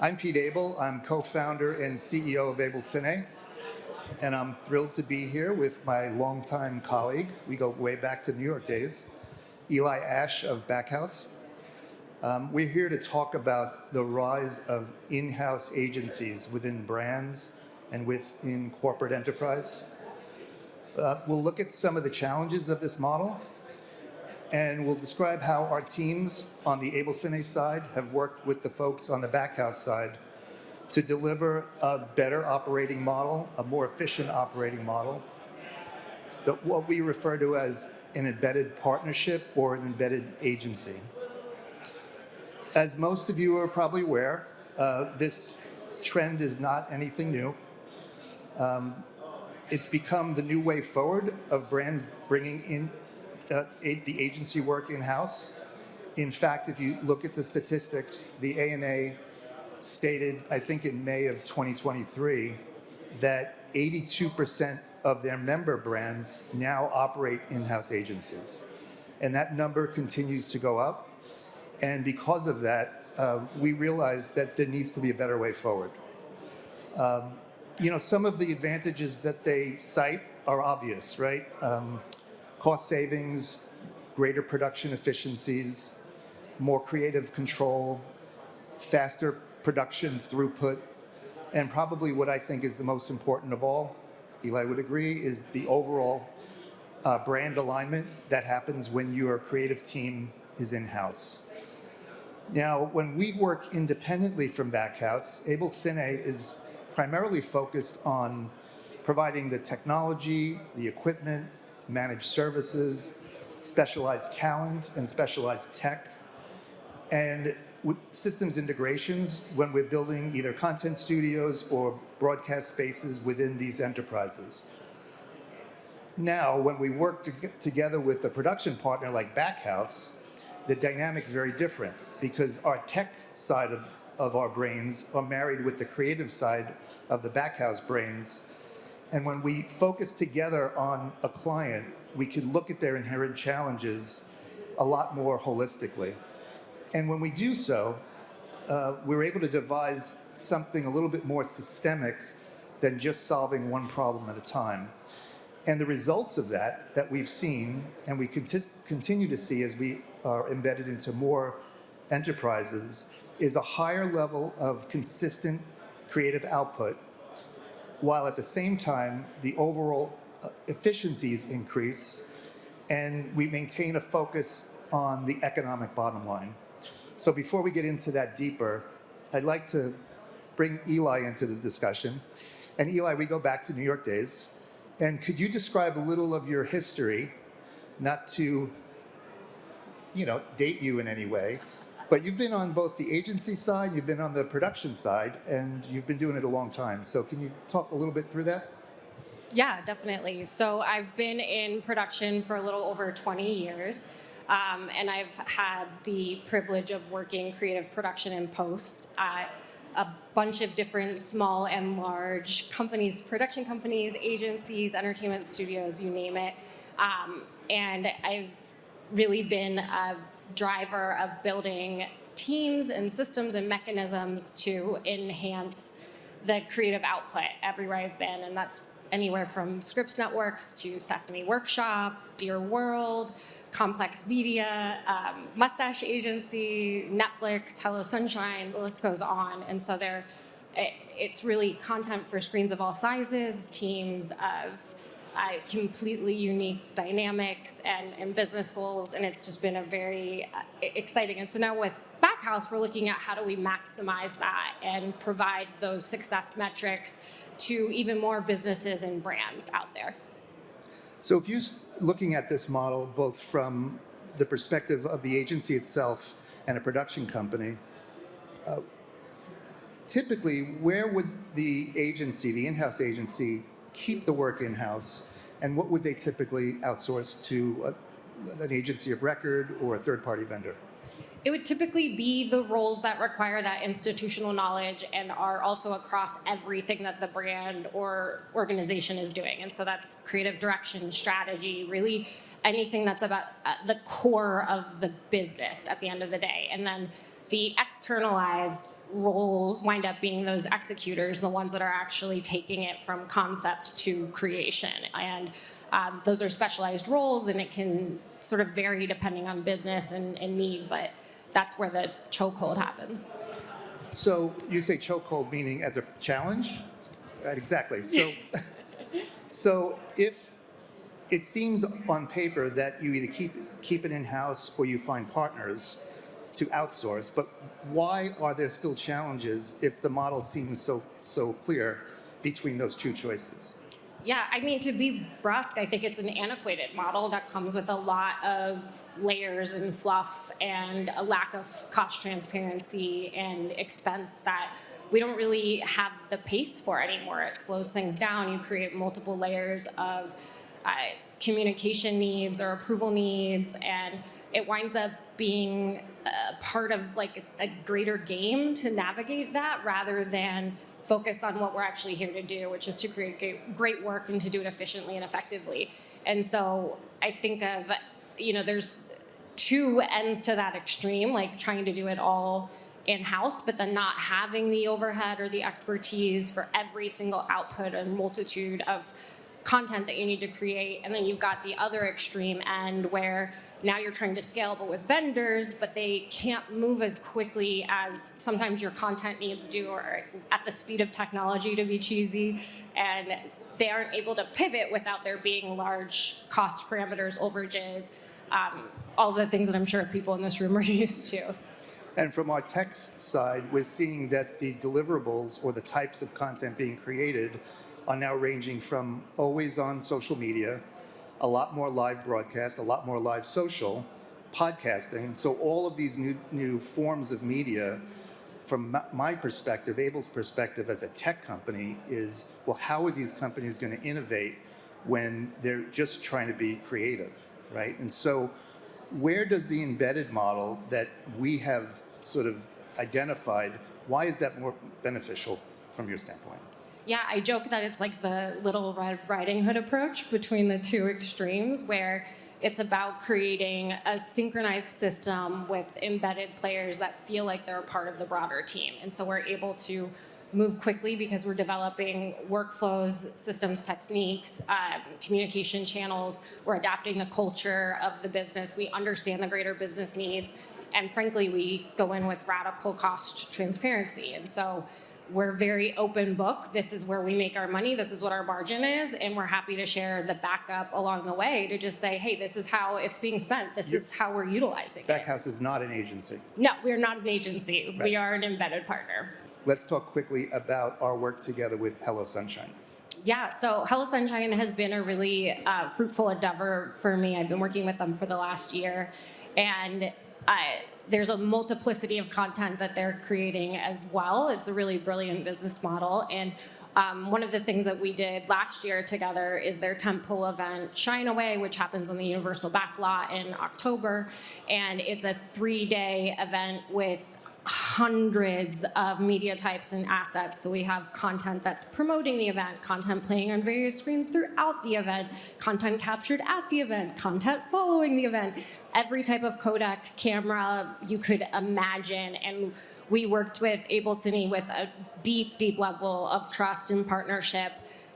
I'm Pete Abel. I'm co-founder and CEO of AbelCine, and I'm thrilled to be here with my longtime colleague. We go way back to New York days, Eli Ash of Backhouse. We're here to talk about the rise of in-house agencies within brands and within corporate enterprise. We'll look at some of the challenges of this model, and we'll describe how our teams on the AbelCine side have worked with the folks on the Backhouse side to deliver a better operating model, a more efficient operating model, what we refer to as an embedded partnership or an embedded agency. As most of you are probably aware, this trend is not anything new. It's become the new way forward of brands bringing in the agency work in-house. In fact, if you look at the statistics, the ANA stated, I think in May of 2023, that 82% of their member brands now operate in-house agencies. And that number continues to go up. And because of that, we realize that there needs to be a better way forward. Some of the advantages that they cite are obvious, right? Cost savings, greater production efficiencies, more creative control, faster production throughput, and probably what I think is the most important of all, Eli would agree, is the overall brand alignment that happens when your creative team is in-house. Now, when we work independently from Backhouse, AbelCine is primarily focused on providing the technology, the equipment, managed services, specialized talent, and specialized tech, and with systems integrations when we're building either content studios or broadcast spaces within these enterprises. Now, when we work together with a production partner like Backhouse, the dynamic's very different because our tech side of our brains are married with the creative side of the Backhouse brains. And when we focus together on a client, we can look at their inherent challenges a lot more holistically. And when we do so, we're able to devise something a little bit more systemic than just solving one problem at a time. And the results of that we've seen, and we continue to see as we are embedded into more enterprises, is a higher level of consistent creative output, while at the same time, the overall efficiencies increase, and we maintain a focus on the economic bottom line. So before we get into that deeper, I'd like to bring Eli into the discussion. And Eli, we go back to New York days. And could you describe a little of your history, not to, date you in any way, but you've been on both the agency side, you've been on the production side, and you've been doing it a long time. So can you talk a little bit through that? Yeah, definitely. So I've been in production for a little over 20 years, and I've had the privilege of working creative production and post at a bunch of different small and large companies, production companies, agencies, entertainment studios, you name it. And I've really been a driver of building teams and systems and mechanisms to enhance the creative output everywhere I've been. And that's anywhere from Scripps Networks to Sesame Workshop, Dear World, Complex Media, Mustache Agency, Netflix, Hello Sunshine, the list goes on. And so it's really content for screens of all sizes, teams of completely unique dynamics and business goals, and it's just been a very exciting. And so now with Backhouse, we're looking at how do we maximize that and provide those success metrics to even more businesses and brands out there. So if you're looking at this model both from the perspective of the agency itself and a production company, typically where would the agency, the in-house agency, keep the work in-house, and what would they typically outsource to an agency of record or a third-party vendor? It would typically be the roles that require that institutional knowledge and are also across everything that the brand or organization is doing. And so that's creative direction, strategy, really anything that's about the core of the business at the end of the day. And then the externalized roles wind up being those executors, the ones that are actually taking it from concept to creation. And those are specialized roles, and it can sort of vary depending on business and need, but that's where the chokehold happens. So you say chokehold meaning as a challenge? Right, exactly. So if it seems on paper that you either keep it in-house or you find partners to outsource, but why are there still challenges if the model seems so clear between those two choices? Yeah, I mean, to be brusque, I think it's an antiquated model that comes with a lot of layers and fluff and a lack of cost transparency and expense that we don't really have the pace for anymore. It slows things down. You create multiple layers of communication needs or approval needs, and it winds up being part of like a greater game to navigate that rather than focus on what we're actually here to do, which is to create great work and to do it efficiently and effectively. And so I think of, there's two ends to that extreme, like trying to do it all in-house, but then not having the overhead or the expertise for every single output and multitude of content that you need to create. And then you've got the other extreme end where now you're trying to scalable with vendors, but they can't move as quickly as sometimes your content needs do, or at the speed of technology, to be cheesy. And they aren't able to pivot without there being large cost parameters, overages, all the things that I'm sure people in this room are used to. And from our tech side, we're seeing that the deliverables or the types of content being created are now ranging from always on social media, a lot more live broadcasts, a lot more live social, podcasting. So all of these new forms of media, from my perspective, Abel's perspective as a tech company is, well, how are these companies going to innovate when they're just trying to be creative, right? And so where does the embedded model that we have sort of identified, why is that more beneficial from your standpoint? Yeah, I joke that it's like the Little Red Riding Hood approach between the two extremes, where it's about creating a synchronized system with embedded players that feel like they're a part of the broader team. And so we're able to move quickly because we're developing workflows, systems, techniques, communication channels. We're adapting the culture of the business. We understand the greater business needs. And frankly, we go in with radical cost transparency. And so we're very open book. This is where we make our money. This is what our margin is. And we're happy to share the backup along the way to just say, hey, this is how it's being spent. This is how we're utilizing it. Backhouse is not an agency. No, we're not an agency. Right. We are an embedded partner. Let's talk quickly about our work together with Hello Sunshine. Yeah, so Hello Sunshine has been a really fruitful endeavor for me. I've been working with them for the last year. And there's a multiplicity of content that they're creating as well. It's a really brilliant business model. And one of the things that we did last year together is their tentpole event, Shine Away, which happens on the Universal Backlot in October. And it's a 3-day event with hundreds of media types and assets. So we have content that's promoting the event, content playing on various screens throughout the event, content captured at the event, content following the event, every type of codec, camera you could imagine. And we worked with AbelCine with a deep, deep level of trust and partnership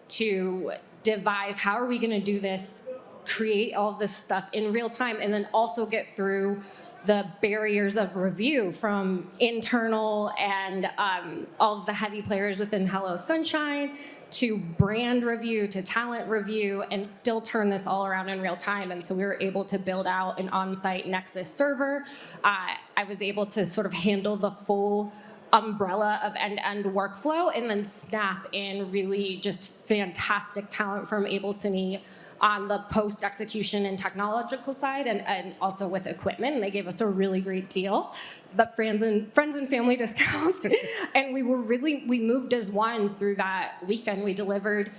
to devise how are we going to do this, create all this stuff in real time, and then also get through the barriers of review from internal and all of the heavy players within Hello Sunshine to brand review to talent review, and still turn this all around in real time. And so we were able to build out an on-site Nexus server. I was able to sort of handle the full umbrella of end-to-end workflow and then snap in really just fantastic talent from AbelCine on the post-execution and technological side, and also with equipment. And they gave us a really great deal, the friends and family discount. And we moved as one through that weekend. We delivered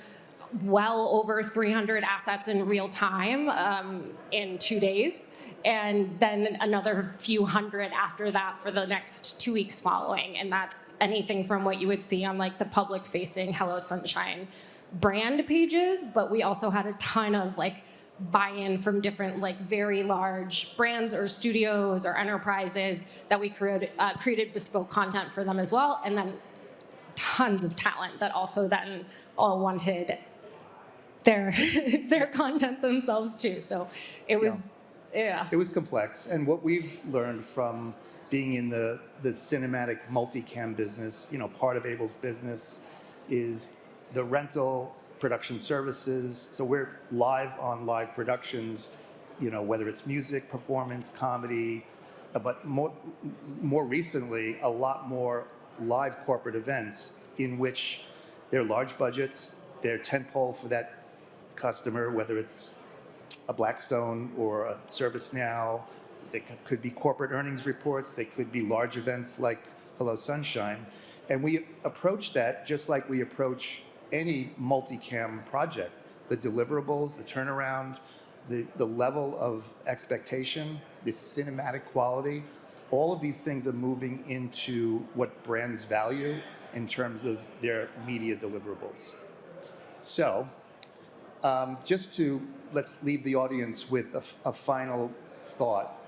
well over 300 assets in real time in 2 days, and then another few hundred after that for the next 2 weeks following. And that's anything from what you would see on like the public-facing Hello Sunshine brand pages, but we also had a ton of like buy-in from different like very large brands or studios or enterprises that we created bespoke content for them as well, and then tons of talent that also then all wanted their their content themselves too. So it was It was complex, and what we've learned from being in the cinematic multicam business, part of Abel's business is the rental production services. So we're live on live productions, whether it's music, performance, comedy, but more recently, a lot more live corporate events in which they're large budgets, they're tentpole for that customer, whether it's a Blackstone or a ServiceNow. They could be corporate earnings reports. They could be large events like Hello Sunshine. And we approach that just like we approach any multicam project. The deliverables, the turnaround, the level of expectation, the cinematic quality, all of these things are moving into what brands value in terms of their media deliverables. So let's leave the audience with a final thought.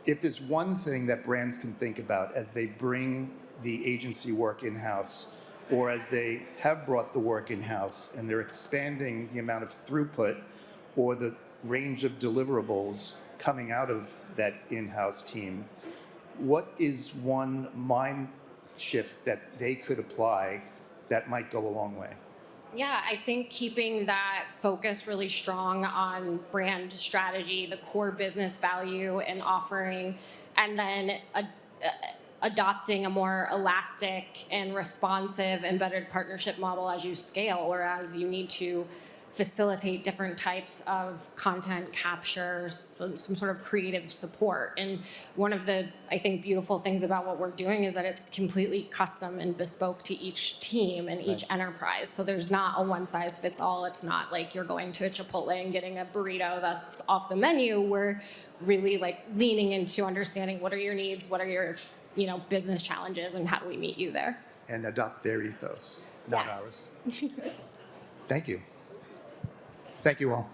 If there's one thing that brands can think about as they bring the agency work in-house, or as they have brought the work in-house and they're expanding the amount of throughput or the range of deliverables coming out of that in-house team, what is one mind shift that they could apply that might go a long way? Yeah, I think keeping that focus really strong on brand strategy, the core business value and offering, and then adopting a more elastic and responsive embedded partnership model as you scale or as you need to facilitate different types of content capture, some sort of creative support. And one of the, I think, beautiful things about what we're doing is that it's completely custom and bespoke to each team and each enterprise. So there's not a one size fits all. It's not like you're going to a Chipotle and getting a burrito that's off the menu. We're really like leaning into understanding what are your needs, what are your business challenges, and how do we meet you there? And adopt their ethos, not ours. Thank you. Thank you all.